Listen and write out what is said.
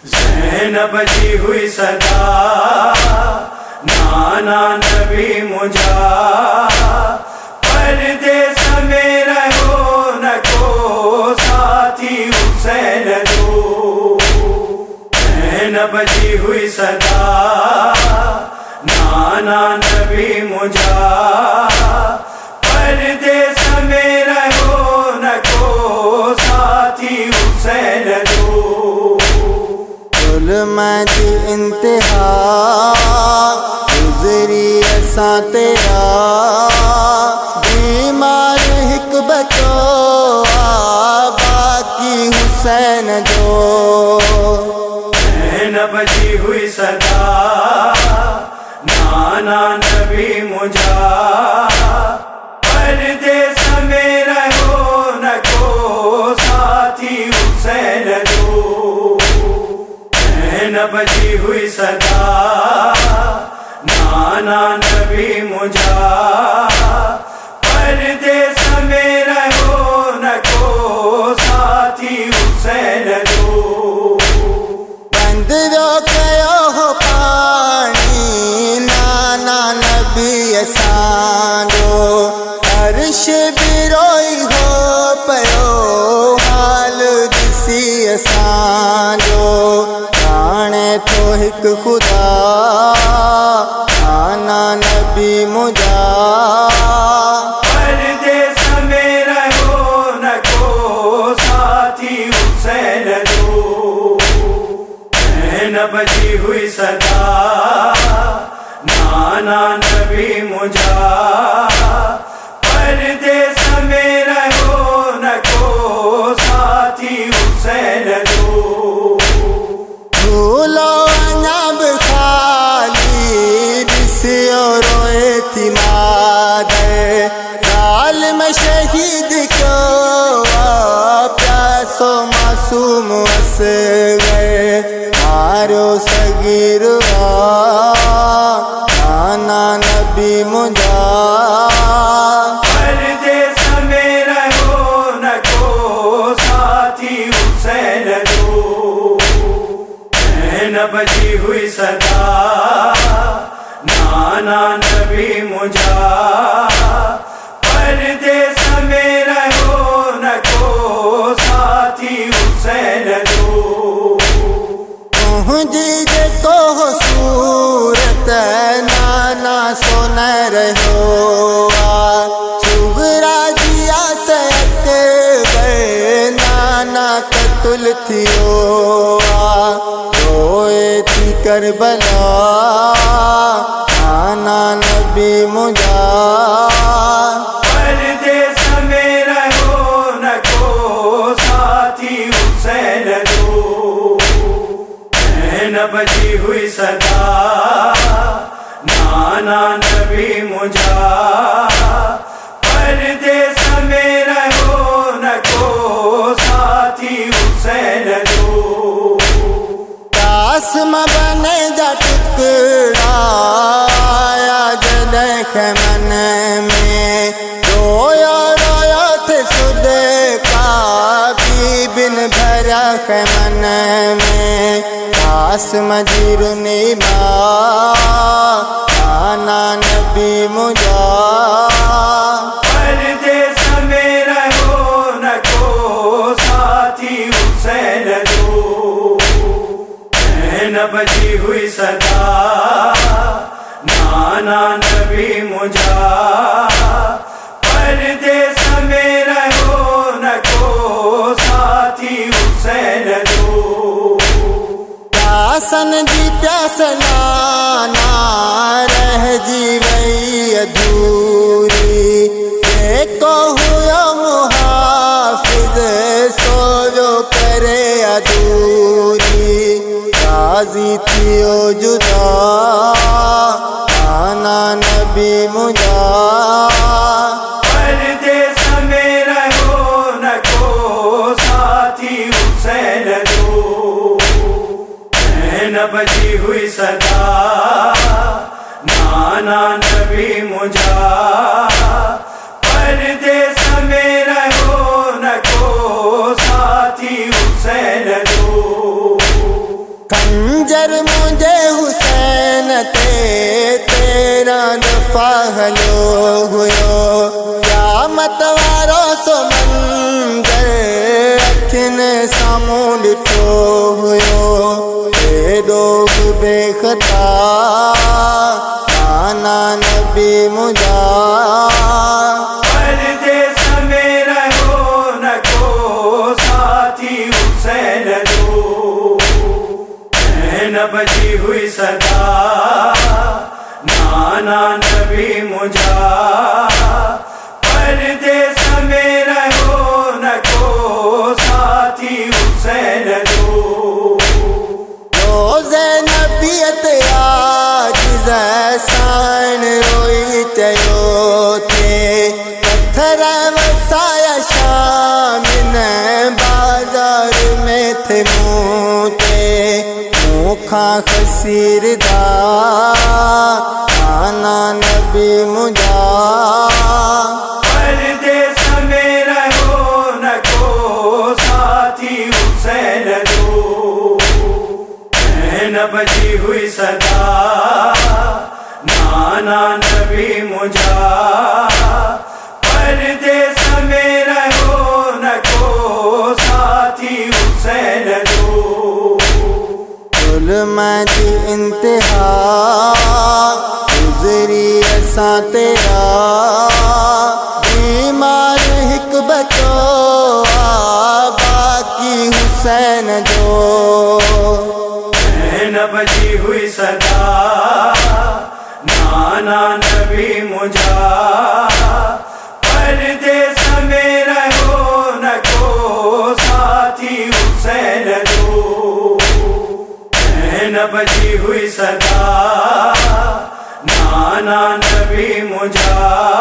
ज़ैनब जी हुई सदा नाना नबी मुझा, परदेस में रहो न को साथी हुसैन दो। ज़ैनब जी हुई सदा नाना नबी मुझा, परदेस में रहो न को साथी हुसैन दो। मजी इंतहा गुजरी असा तेरा, बीमार हिक बचो बाकी हुसैन जो। ज़ैनब जी हुई सदा नाना नबी मुझा, परदेस में रहो न को साथी हुसैन दो। ज़ैनब जी हुई सदा नाना नबी मुझा, परदेस में रहो न को साथी हुसैन दो। बंद रो कयो हो पानी नाना नबी असांजो, अर्श भी रोई हो पयो हाल दिसी असांजो। तो हिक खुदा नाना नबी मुझा, परदेस में रहो न को साथी हुसैन दो। ज़ैनब जी हुई सदा नाना नबी मुझा, परदेस में रहो न को साथी हुसैन दो। भूलो अनब खाली दिसियो रोए थी मादर, जालिम शहीद क्यों प्यासो मासूम अस गए। मारो सगीर नाना नबी मुझा, परदेस में रहो न को साथी हुसैन दो। ज़ैनब जी हुई सदा नाना नबी मुझा, परदेस में रहो न को साथी हुसैन दो। मुझे देखो सूरत नाना सोन रहो, सुगरा जिया सत नाना कतुल थियो। रोए थी करबला नाना नबी मुझा, परदेस में रहो न को साथी हुसैन दो। ज़ैनब जी हुई सदा नाना नबी मुझा, परदेस में रहो न को साथी हुसैन दो। कासम बने जा टुकड़ा जदेख मन में, रोया रोया थे सुद का भी बिन भरा मन में। कासम जीरुनी नाना नबी मुझा, परदेस में रहो न को साथी हुसैन दो। ज़ैनब जी हुई सदा नाना नबी मुझा, परदेस में रहो न को साथी हुसैन दो। प्यासन जी प्यास नाना रह जी वही अधूरी, देखो हुआ मुहाफिज सोजो करे अधूरी। राजी थियो जुदा नाना नबी मुझा, परदेस में रहो न को साथी हुसैन दो। ज़ैनब जी हुई सदा नाना नबी मुझा, परदेस में रहो न को साथी हुसैन दो। मुंजर मुझे हुसैन ते तेरा दफा हलो हुयो क़यामत वारो सो मंजर अखिन साम्हूं ॾिठो हुयो एॾो बि बेख़ता नाना नबी मुंहिंजा परदेस में रहो न को साथी हुसैन जो न बजी हुई सदा नाना नबी मुझा परदेस में रहो न को साथी हुसैन जो रोज़े नबीयत आजिज़ साण रोई चयो थे पत्थर वसाया शाम न बाज़ार में थे मूं ते मूंखां खसीरदा नाना नबी मुंहिंजा परदेस में रहो न को साथी हुसैन जो न बजी हुई सदा नाना नबी मुझा परदेस में रहो न को साथी हुसैन जो ज़ुल्म जी इंतिहा गुज़री असां तेरा बीमार हिकु बचो बाक़ी हुसैन जो न बजी हुई सदा नाना नबी मुझा परदेस में रहो न को साथी हुसैन जो न बजी हुई सदा नाना नबी मुझा